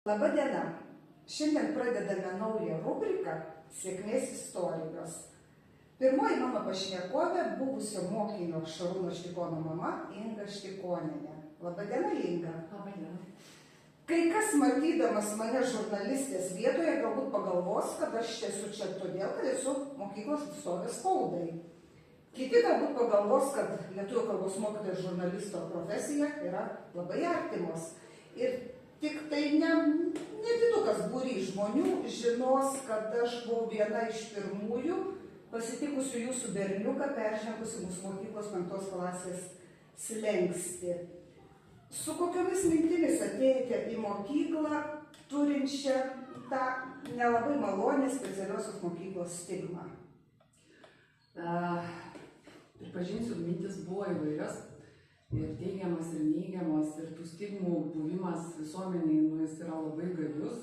Labą dieną. Šiandien pradedame naują rubriką Sėkmės istorijos. Pirmoji mano pašnekovė buvusio mokinio Šarūno Štikono mama Inga Štikonienė. Labą dieną, Inga. Labą dieną. Kai kas matydamas mane žurnalistės vietoje galbūt pagalvos, kad aš esu čia todėl, kad esu mokyklos atstovė spaudai. Kiti galbūt pagalvos, kad lietuvių kalbos mokytojo žurnalisto profesija yra labai artimos. Ir tik tai nedidukas būrys žmonių žinos, kad aš buvau viena iš pirmųjų pasitikusių jūsų berniuką, peržengusi mūsų mokyklos 5 klasės slenkstį. Su kokiomis mintimis atėjote į mokyklą, turinčią tą nelabai malonę specialiosios mokyklos stigmą? Pripažinsiu, mintis buvo įvairios. Ir teigiamas, ir neigiamas, ir tų stigmų buvimas visuomeniai, jis yra labai gajus.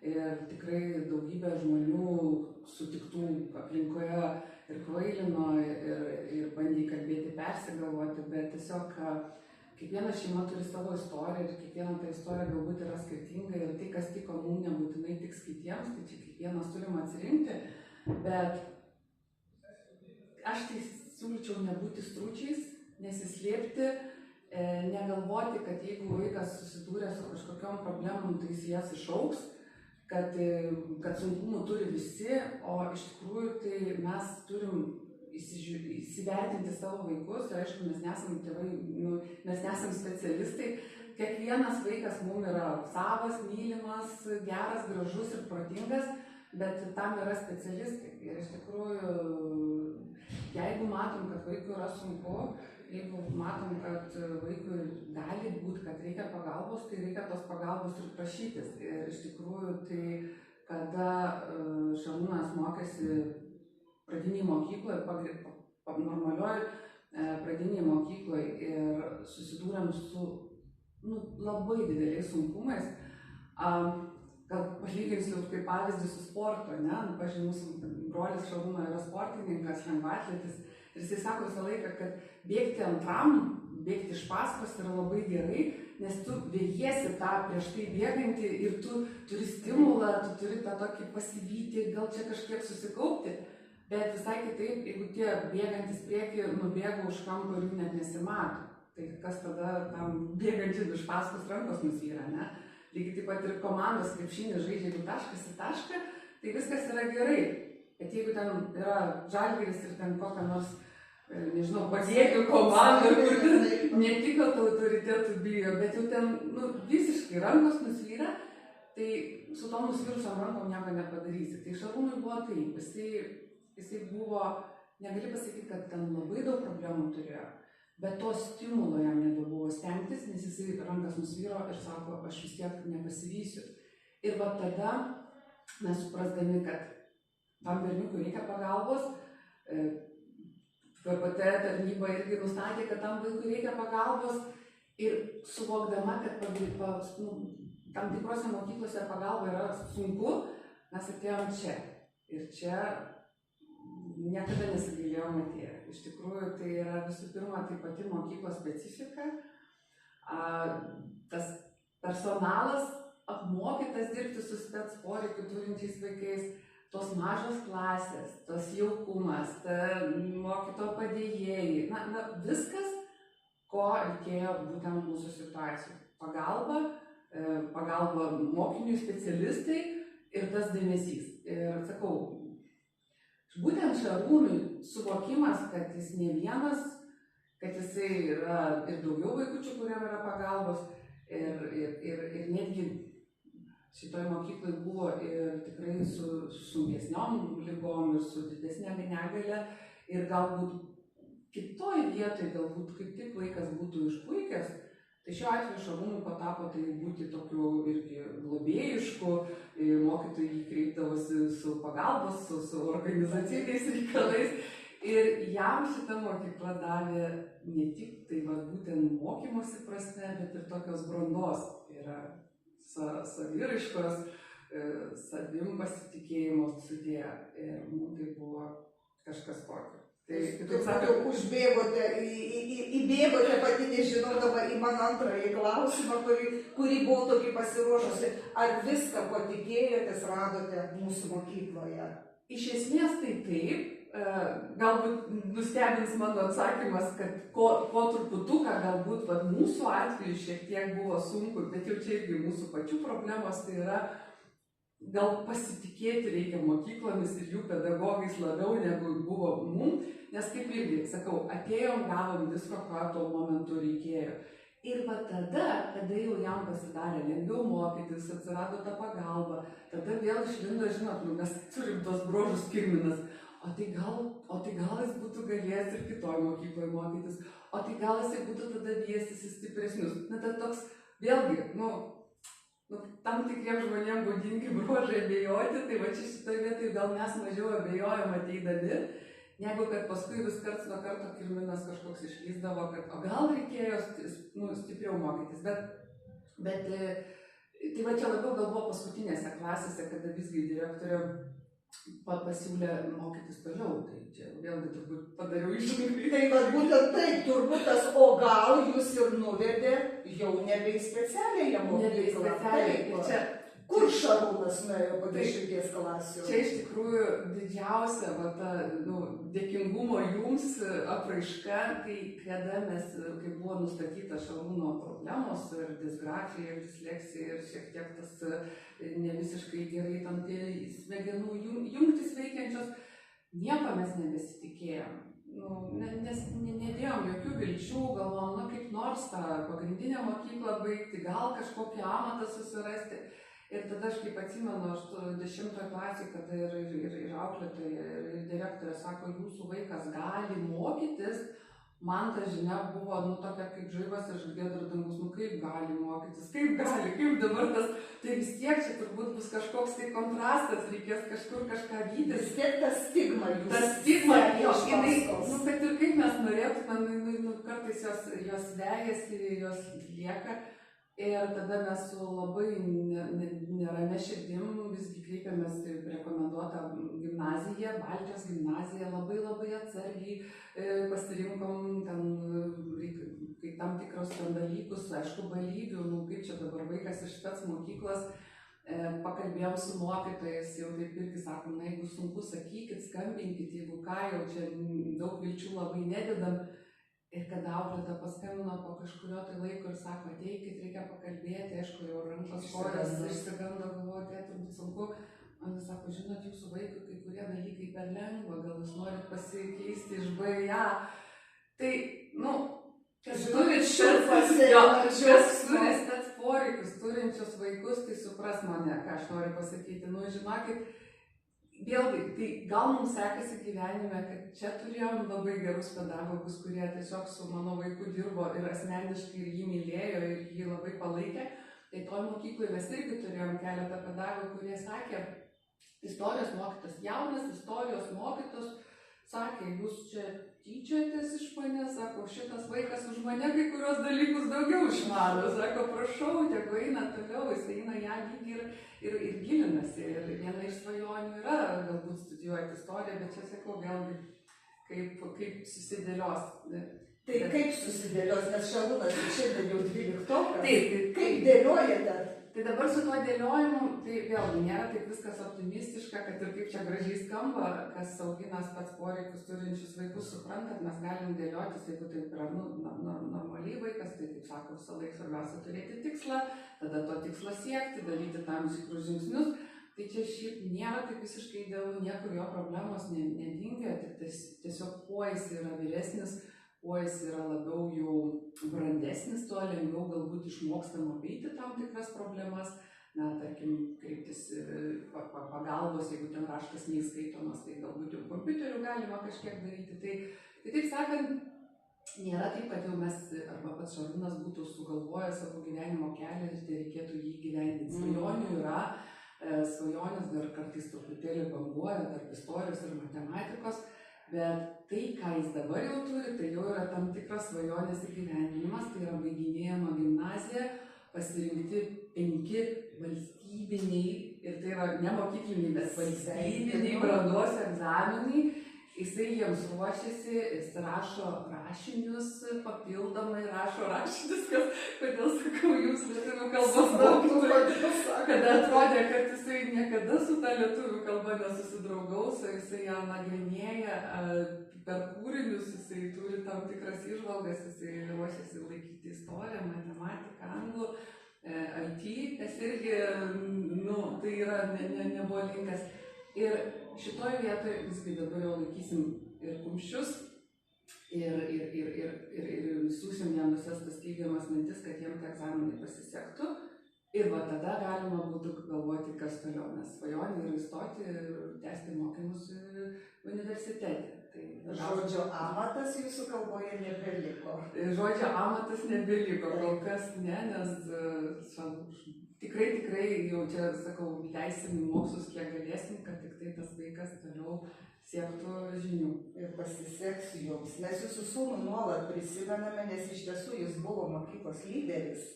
Ir tikrai daugybė žmonių sutiktų aplinkoje ir kvailino, ir bandė kalbėti, persigalvoti, bet tiesiog kiekviena šeima turi savo istoriją ir kiekviena ta istorija galbūt yra skirtinga ir tai, kas tiko mums, nebūtinai tiks kitiems, tai čia kiekvienas turim atsirinkti, bet aš tai siūlyčiau nebūti stručiais, nesislėpti, negalvoti, kad jeigu vaikas susidūrė su kažkokiom problemom, tai jis jas išaugs, kad sunkumų turi visi, o iš tikrųjų tai mes turim įsivertinti savo vaikus, ir aišku, mes nesam tėvai, mes nesam specialistai, kiekvienas vaikas mums yra savas, mylimas, geras, gražus ir protingas, bet tam yra specialistai. Ir iš tikrųjų, jeigu matom, kad vaikui yra sunku, jeigu matom, kad vaikui gali būti, kad reikia pagalbos, tai reikia tos pagalbos ir prašytis. Ir iš tikrųjų, tai kada Šarūnas mokėsi pradinėje mokykloje, normalioj pradinėje mokykloje ir susidūrėm su labai dideliais sunkumais. Gal palyginsiu kaip pavyzdį su sportu, ne? Pavyzdžiui, mūsų brolis Šarūno yra sportininkas, lengvaatletis, ir jisai sako visą laiką, kad bėgti antram, bėgti iš paskos yra labai gerai, nes tu vėjiesi tą prieš tai bėgantį ir tu turi stimulą, tu turi tą tokį pasivyti, gal čia kažkiek susikaupti, bet visai kitaip, jeigu tie bėgantis priekį nubėga už kampo ir jų net nesimato, tai kas tada tam bėgančiam iš paskos rankos nusvyra, ne? Lygiai taip pat ir komandos krepšinį žaidžia, jeigu taškas į tašką, tai viskas yra gerai. Bet jeigu ten yra Žalgiris ir ten kokia nors, nežinau, pagėgių komanda, kur ne tik autoritetų bijo, bet jau ten visiškai rankos nusvyra, tai su tom nusvirusiom rankom nieko nepadarysi. Tai Šarūnui buvo taip, jisai buvo, negali pasakyti, kad ten labai daug problemų turėjo, bet to stimulo jam nebebuvo stengtis, nes jisai rankas nusvyro ir sako, aš vis tiek nepasivysiu. Ir va tada mes suprasdami, kad tam berniukui reikia pagalbos, PPT tarnyba irgi nustatė, kad tam vaikui reikia pagalbos, ir suvokdama, kad tam tikrose mokyklose pagalba yra sunku, mes atėjom čia. Ir čia niekada nesigailėjom atėję. Iš tikrųjų, tai yra visų pirma, tai pati mokyklos specifika. Tas personalas apmokytas dirbti su spec poreikių turinčiais vaikais, tos mažos klasės, tos jaukumas, mokytojo padėjėjai, viskas, ko reikėjo būtent mūsų situacijų. Pagalba mokiniui, specialistai ir tas dėmesys. Ir sakau, būtent Šarūnui suvokimas, kad jis ne vienas, kad jisai yra ir daugiau vaikučių, kuriam yra pagalbos, ir netgi šitoj mokyklai buvo ir tikrai su sunkesniom ligom ir su didesnė negalia, ir galbūt kitoj vietoj, galbūt kaip tik vaikas būtų išpuikęs, tai šiuo atveju Šarūnui patapo tai būti tokiu irgi globėjišku, mokytojai jį kreipdavosi su pagalbos, su organizaciniais reikalais, ir jam šita mokykla davė ne tik tai būtent mokymosi prasme, bet ir tokios brandos, tai yra saviraiškos, savim pasitikėjimo sudėję, ir mums tai buvo kažkas tokio. Tai, Kaip kitaip sakant, sakant, užbėgote, įbėgote pati nežinodama į mano antrąjį klausimą, kurį buvau tokį pasiruošusi. Ar viską, ko tikėjotės, radote mūsų mokykloje? iš esmės tai taip. Galbūt nustebins mano atsakymas, kad ko truputuką galbūt mūsų atveju šiek tiek buvo sunku, bet jau čia irgi mūsų pačių problemos, tai yra gal pasitikėti reikia mokyklomis ir jų pedagogais labiau negu buvo mum, nes kaip irgi, sakau, atėjom, gavom visko, ką tuo momentu reikėjo. Ir va tada, kada jau jam pasidarė lengviau mokytis, atsirado ta pagalba, tada vėl išlindo, žinot, mes turim tos bruožus kirminas. O tai gal jis būtų galėjęs ir kitoj mokykloje mokytis, o tai gal jis būtų tada viestis į stipresnius. Na, tai toks, vėlgi, tam tikriem žmonėm būdingi bruožai abejoti, tai va čia šitoje vietoje gal mes mažiau abejojam ateidami, negu kad paskui vis karts nuo karto kirminas kažkoks išlįsdavo, kad o gal reikėjo stipriau mokytis. Bet tai va čia labiau gal buvo paskutinėse klasėse, kada visgi direktorė pasiūlė mokytis toliau, tai čia vėlgi turbūt padariau iššūkį. Tai va būtent taip, turbūt tas, o gal jūs ir nuvedė jau nebe į specialiąją mokyklą. Kur Šarūnas nuėjo po 10 klasių? Čia iš tikrųjų didžiausia dėkingumo jums apraiška, kai buvo nustatyta Šarūno problemos ir disgrafija, ir disleksija, ir šiek tiek tas ne visiškai gerai tam tie smegenų jungtis veikiančios, nieko mes nebesitikėjom. Nes nedėjom jokių vilčių, galvom, kaip nors tą pagrindinę mokyklą baigti, gal kažkokį amatą susirasti. Ir tada aš kaip atsimenu, 10 klasėje, kada ir auklėtoja, ir direktorė sako, jūsų vaikas gali mokytis, man ta žinia buvo, tokia kaip žaibas iš giedro dangus, kaip gali mokytis, kaip dabar tas, tai vis tiek čia turbūt bus kažkoks tai kontrastas, reikės kažkur kažką vytis. Vis tiek ta stigma jūs. Ta stigma, jinai, kad ir kaip mes norėtume, kartais jos vejasi, jos lieka. Ir tada mes su labai neramia širdim visgi kreipėmės į rekomenduotą gimnaziją, Baltijos gimnaziją, labai atsargiai pasirinkom kai tam tikros dalykus, aišku, balybių, kaip čia dabar vaikas iš spec mokyklos, pakalbėjom su mokytojais, jau taip irgi sakom, jeigu sunku sakykit, skambinkit, jeigu ką, jau čia daug vilčių labai nededam. Ir kada auklėta paskambino po kažkurio tai laiko ir sako, ateikit, reikia pakalbėti, aišku, jau rankos kojas išsigando, galvoju, turbūt sunku. Man jis sako, žinot, jūsų vaikui kai kurie dalykai per lengva, gal jūs norit pasikeisti iš B į A. Tai, kas turi spec poreikius turinčius vaikus, tai supras mane, ką aš noriu pasakyti. Žinokit, vėlgi, tai gal mums sekasi gyvenime, kad čia turėjom labai gerus pedagogus, kurie tiesiog su mano vaiku dirbo ir asmeniškai ir jį mylėjo ir jį labai palaikė. Tai toj mokykloje mes irgi turėjom keletą pedagogų, kurie sakė, istorijos mokytas, jaunas istorijos mokytas, sakė, jūs čia tyčiojatės iš manęs, sako, šitas vaikas už mane kai kurios dalykus daugiau išmano, sako, prašau, tegu eina toliau, jis eina ją lygį ir gilinasi. Ir viena iš svajonių yra galbūt studijuoti istoriją, bet čia sakau vėlgi, kaip susidėlios. Tai kaip susidėlios, nes Šarūnas šiandien jau 12-okas. Taip. Kaip dėliojate? Tai dabar su tuo dėliojimu, tai vėlgi nėra taip viskas optimistiška, kad ir kaip čia gražiai skamba, kas augina spec poreikius turinčius vaikus, suprantat, mes galim dėliotis, jeigu taip yra normaliai vaikas, tai kaip sako, visą laiką svarbiausia turėti tikslą, tada to tikslo siekti, daryti tam tikrus žingsnius. Tai čia šiaip nėra taip visiškai idealu, niekur jo problemos nedingia, tik tiesiog kuo jis yra vyresnis, kuo jis yra labiau jau brandesnis, tuo lengviau galbūt išmokstama apeiti tam tikras problemas, tarkim, kreiptis pagalbos, jeigu ten raštas neįskaitomas, tai galbūt jau kompiuteriu galima kažkiek daryti. Tai taip sakant, nėra taip, kad jau mes arba pats Šarūnas būtų sugalvojęs savo gyvenimo kelią ir tai reikėtų jį gyvendinti. Svajonių yra, svajonės dar kartais truputėlį banguoja tarp istorijos ir matematikos. Bet tai, ką jis dabar jau turi, tai jau yra tam tikras svajonės įgyvendinimas, tai yra baiginėjama gimnazija, pasirinkti 5 valstybiniai, ir tai yra ne mokykliniai, bet valstybiniai brandos egzaminai. Jisai jiems ruošiasi, jis rašo rašinius, papildomai rašo rašinius, kodėl sakau, jūs lietuvių kalbos mokytojai, kada atrodė, kad jisai niekada su ta lietuvių kalba nesusidraugaus, jisai ją nagrinėja per kūrinius, jisai turi tam tikras įžvalgas, jisai ruošiasi laikyti istoriją, matematiką, anglų, IT, kas irgi, tai yra nebuvo linkas. Ir šitoje vietoje visgi dabar jau laikysim ir kumščius ir siūsim jam visas tas teigiamas mintis, kad jiem tie egzaminai pasisektų. Ir va tada galima būtų galvoti, kas toliau, nes svajonė yra įstoti ir tęsti mokymus universitete. Žodžio amatas jūsų kalboje nebeliko. Žodžio amatas nebeliko, kol kas ne, nes tikrai jau čia, sakau, leisim į mokslus kiek galėsim, kad tik tai tas vaikas toliau siektų žinių. Ir pasiseks jums. Mes jūsų sūnų nuolat prisimename, nes iš tiesų jis buvo mokyklos lyderis.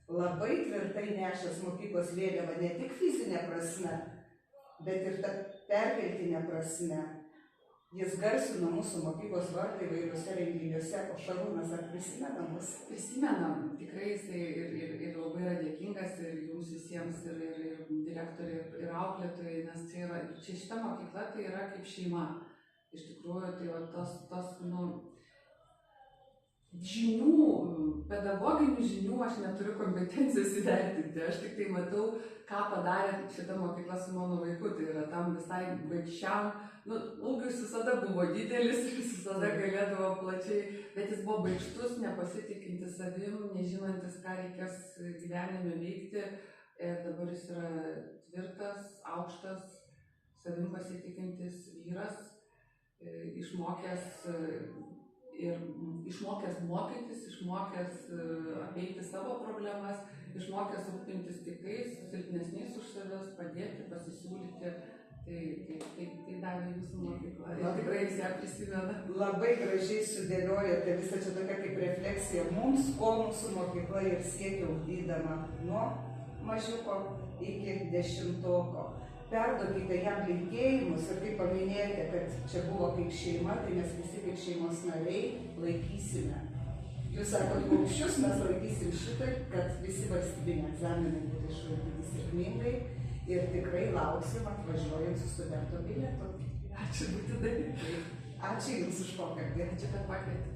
Labai tvirtai nešęs mokyklos vėliavą ne tik fizinė prasme, bet ir ta perkeltinė prasme. Jis garsino mūsų mokyklos vardą įvairiuose renginiuose, o Šarūnas ar prisimena mus? Prisimenam, tikrai jisai ir labai yra dėkingas ir jums visiems, ir direktoriai, ir auklėtojai, nes čia šita mokykla tai yra kaip šeima. Iš tikrųjų, tai tos žinių, pedagoginių žinių aš neturiu kompetencijos įvertinti, aš tik tai matau, ką padarė šita mokykla su mano vaiku, tai yra tam visai vaikščiam, ūgis visada buvo didelis ir jis visada galėdavo plačiai, bet jis buvo baikštus, nepasitikintis savim, nežinantis, ką reikės gyvenime veikti, ir dabar jis yra tvirtas, aukštas, savim pasitikintis vyras, išmokęs mokytis, išmokęs apeiti savo problemas, išmokęs rūpintis kitais, silpnesniais už savęs, padėti, pasisiūlyti. Tai davė jūsų mokykla. Ir tikrai jis ją prisimena. Labai gražiai sudėliojate visą čia tokia kaip refleksija mums, ko mūsų mokykla ir siekia ugdydama nuo mažiuko iki 10-oko. Perduokite jam linkėjimus ir kaip paminėjote, kad čia buvo kaip šeima, tai mes visi kaip šeimos nariai laikysime. Jūs sakot kumščius, mes laikysim šitai, kad visi valstybiniai egzaminai būtų išlaikyti sėkmingai ir tikrai lauksim atvažiuojant su studento bilietu. Ačiū būtinai. Ačiū Jums už pokalbį. Ačiū, kad pakvietėte.